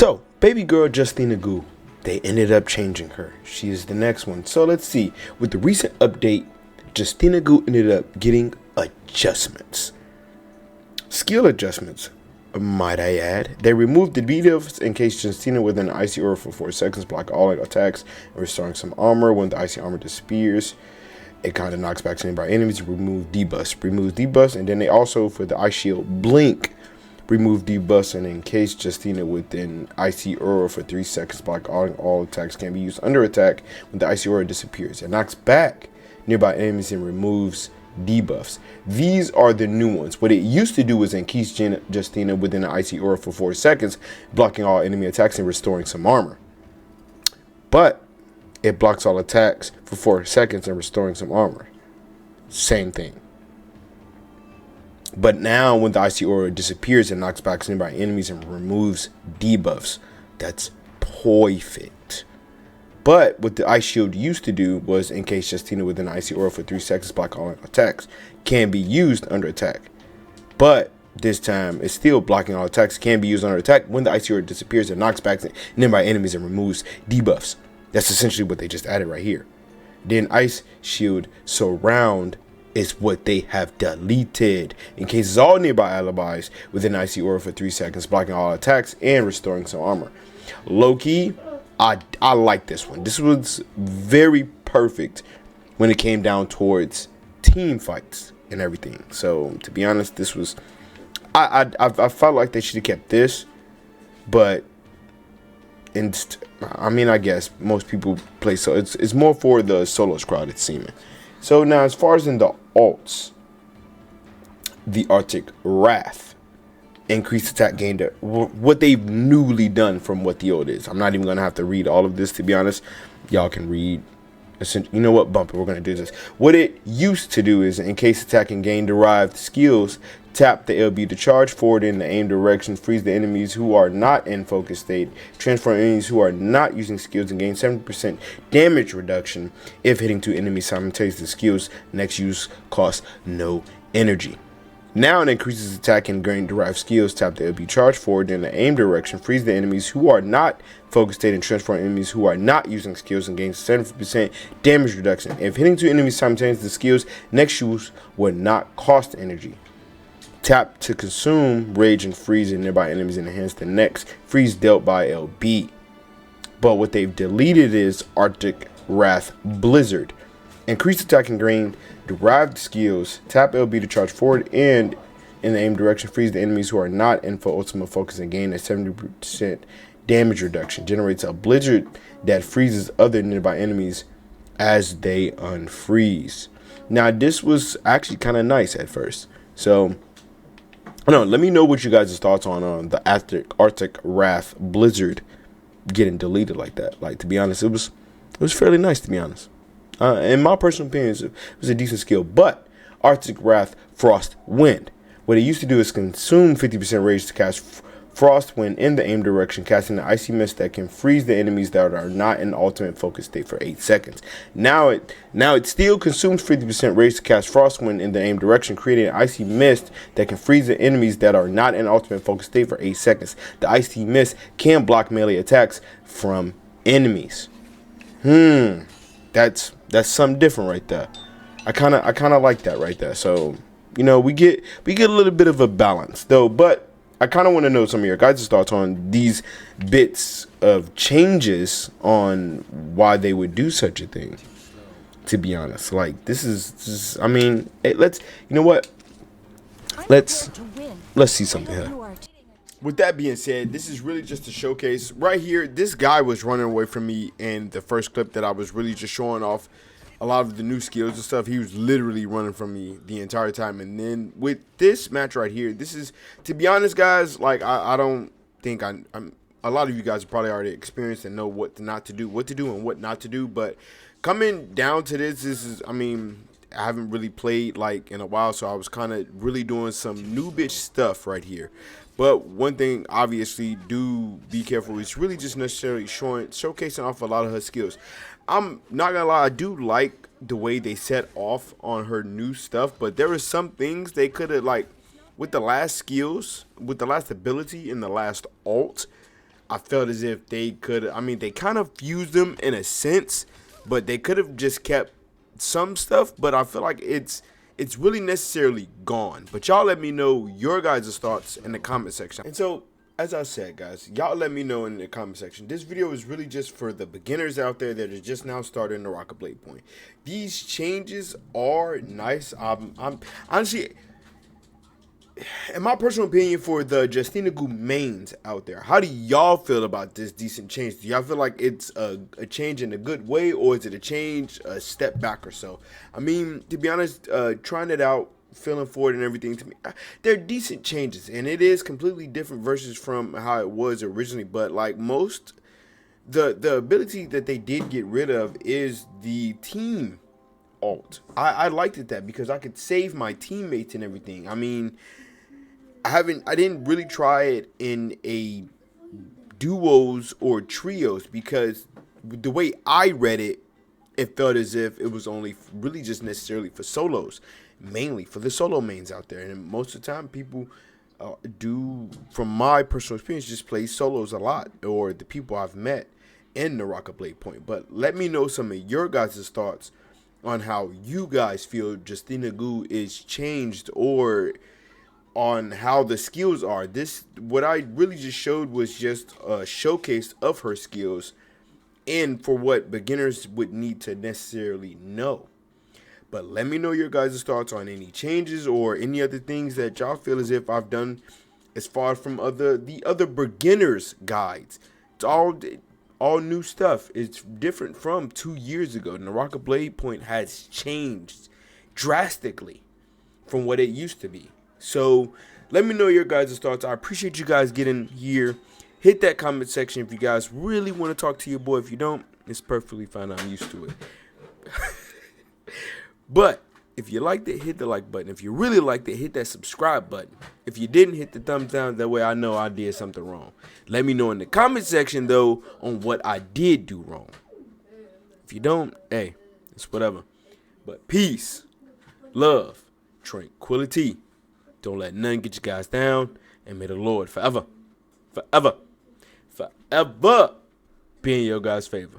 So, baby girl Justina Gu, they ended up changing her. She is the next one. So let's see. With the recent update, Justina Gu ended up getting adjustments. Skill adjustments, might I add. They removed the debuffs in case Justina with an icy aura for 4 seconds, block all attacks, and restoring some armor. When the icy armor disappears, it kind of knocks back nearby enemies. Remove debuffs, and then they also, for the ice shield blink, remove debuffs, and in case Justina with an icy aura for 3 seconds, block all attacks can be used under attack when the icy aura disappears. It knocks back nearby enemies and removes debuffs. These are the new ones. What it used to do was encase Justina within an icy aura for 4 seconds, blocking all enemy attacks and restoring some armor. But it blocks all attacks for 4 seconds and restoring some armor. Same thing. But now when the icy aura disappears, it knocks back nearby enemies and removes debuffs. That's perfect. But what the ice shield used to do was in case Justina with an icy aura for 3 seconds, block all attacks can be used under attack. But this time it's still blocking all attacks can be used under attack. When the icy aura disappears, it knocks back nearby enemies and removes debuffs. That's essentially what they just added right here. Then ice shield surround is what they have deleted. In cases all nearby alibis with an icy aura for 3 seconds, blocking all attacks and restoring some armor. Low-key, I like this one. This was very perfect when it came down towards team fights and everything. So to be honest, this was I felt like they should have kept this, but I mean, I guess most people play, so it's more for the solos crowd, it's seeming. So now as far as in the alts, the Arctic Wrath, increased attack gain, what they've newly done from what the old is. I'm not even gonna have to read all of this, to be honest. Y'all can read. You know what, bump it, we're gonna do this. What it used to do is in case attack and gain derived skills, tap the LB to charge forward in the aim direction, freeze the enemies who are not in focus state, transform enemies who are not using skills, and gain 70% damage reduction if hitting 2 enemies simultaneously. Skills next use costs no energy. Now it increases attack and gain derived skills. Tap the LB charge forward in the aim direction, freeze the enemies who are not focus state, and transform enemies who are not using skills, and gain 70% damage reduction. If hitting 2 enemies simultaneously, the skills next use will not cost energy. Tap to consume rage and freeze nearby enemies and enhance the next freeze dealt by LB. But what they've deleted is Arctic Wrath Blizzard. Increase attack and gain derived skills. Tap LB to charge forward and in the aim direction, freeze the enemies who are not in for ultimate focus and gain a 70% damage reduction. Generates a blizzard that freezes other nearby enemies as they unfreeze. Now this was actually kind of nice at first. So I don't know, let me know what you guys' thoughts on the Arctic Wrath Blizzard getting deleted like that. Like, to be honest, it was fairly nice, to be honest. In my personal opinion, it was a decent skill. But Arctic Wrath Frostwind, what it used to do is consume 50% rage to cast Frostwind in the aim direction, casting an icy mist that can freeze the enemies that are not in ultimate focus state for 8 seconds. Now it still consumes 50% rage to cast Frostwind in the aim direction, creating an icy mist that can freeze the enemies that are not in ultimate focus state for 8 seconds. The icy mist can block melee attacks from enemies. That's something different right there. I kind of like that right there. So, you know, we get a little bit of a balance though, but I kind of want to know some of your guys' thoughts on these bits of changes on why they would do such a thing. To be honest, like this is I mean, hey, let's see something here. With that being said, this is really just a showcase right here. This guy was running away from me in the first clip that I was really just showing off a lot of the new skills and stuff. He was literally running from me the entire time. And then with this match right here, this is, to be honest, guys, like I don't think I'm a lot of you guys have probably already experienced and know what not to do, what to do and what not to do. But coming down to this is, I mean, I haven't really played like in a while, so I was kind of really doing some new bitch stuff right here. But one thing, obviously, do be careful. It's really just necessarily showcasing off a lot of her skills. I'm not gonna lie, I do like the way they set off on her new stuff, but there are some things they could have, like, with the last skills, with the last ability in the last alt, I felt as if they could, I mean, they kind of fused them in a sense, but they could have just kept some stuff, but I feel like it's really necessarily gone. But y'all let me know your guys' thoughts in the comment section. And so, as I said, guys, y'all let me know in the comment section. This video is really just for the beginners out there that are just now starting Naraka Bladepoint. These changes are nice. I'm honestly, in my personal opinion, for the Justina Gu mains out there, how do y'all feel about this decent change? Do y'all feel like it's a change in a good way, or is it a change, a step back or so? I mean, to be honest, trying it out, feeling for it and everything, to me, they're decent changes, and it is completely different versus from how it was originally. But like most, the ability that they did get rid of is the team alt. I liked it that because I could save my teammates and everything. I mean, I didn't really try it in a duos or trios because the way I read it, it felt as if it was only really just necessarily for solos, mainly for the solo mains out there. And most of the time, people do, from my personal experience, just play solos a lot, or the people I've met in Naraka Bladepoint. But let me know some of your guys' thoughts on how you guys feel Justina Gu is changed, or on how the skills are. This, what I really just showed was just a showcase of her skills and for what beginners would need to necessarily know. But let me know your guys' thoughts on any changes or any other things that y'all feel as if I've done as far from the other beginners guides. It's all new stuff. It's different from 2 years ago. Naraka Bladepoint has changed drastically from what it used to be. So let me know your guys' thoughts. I appreciate you guys getting here. Hit that comment section if you guys really want to talk to your boy. If you don't, it's perfectly fine. I'm used to it. But if you liked it, hit the like button. If you really liked it, hit that subscribe button. If you didn't, hit the thumbs down. That way I know I did something wrong. Let me know in the comment section, though, on what I did do wrong. If you don't, hey, it's whatever. But peace, love, tranquility. Don't let none get you guys down. And may the Lord forever be in your guys' favor.